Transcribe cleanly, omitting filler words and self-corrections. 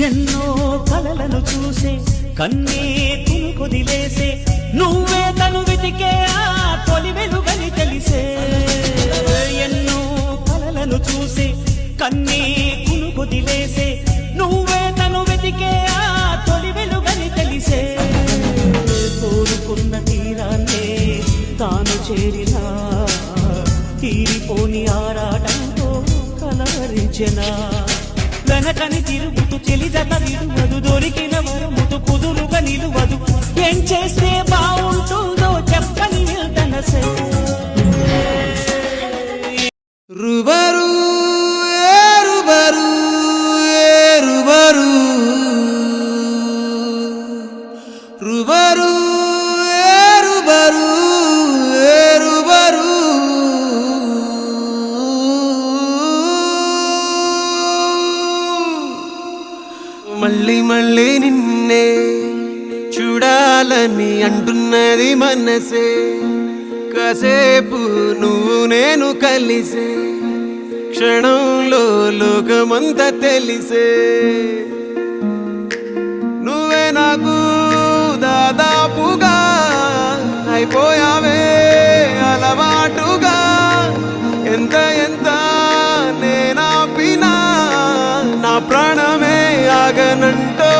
ఎన్నో కలలను చూసే కన్నే కునుకొదిలేసే నువ్వే తను వెతికే ఆ తొలి వెలుగని తెలిసే ఎన్నో కలలను చూసే కన్నే కునుకొదిలేసే నువ్వే తను వెతికే ఆ తొలి వెలుగని తెలిసే కోరుకున్న తీరాన్నే తాను చేరినా తీరిపోని ఆరాటంతో కలవరించెనా వెనకని తిరుగుతూ చెలిజత విడువదు దొరికిన వరముతు కుదురుగా నిలువదు ఏం చేస్తే బాగుంటుందో చెప్పని వెళ్తనసే రుబరు రుబరు రుబరు రుబరు రుబరు రుబరు మళ్ళీ మళ్ళీ నిన్నే చూడాలని అంటున్నది మనసే కాసేపు నువ్వు నేను కలిసే క్షణంలో లోకమంతా తెలిసే నువ్వే నాకు దాదాపుగా అయిపోయావే అలవాటుగా ఎంత ఎంత నేనాపినా నా ప్రాణమే ఆగనంటో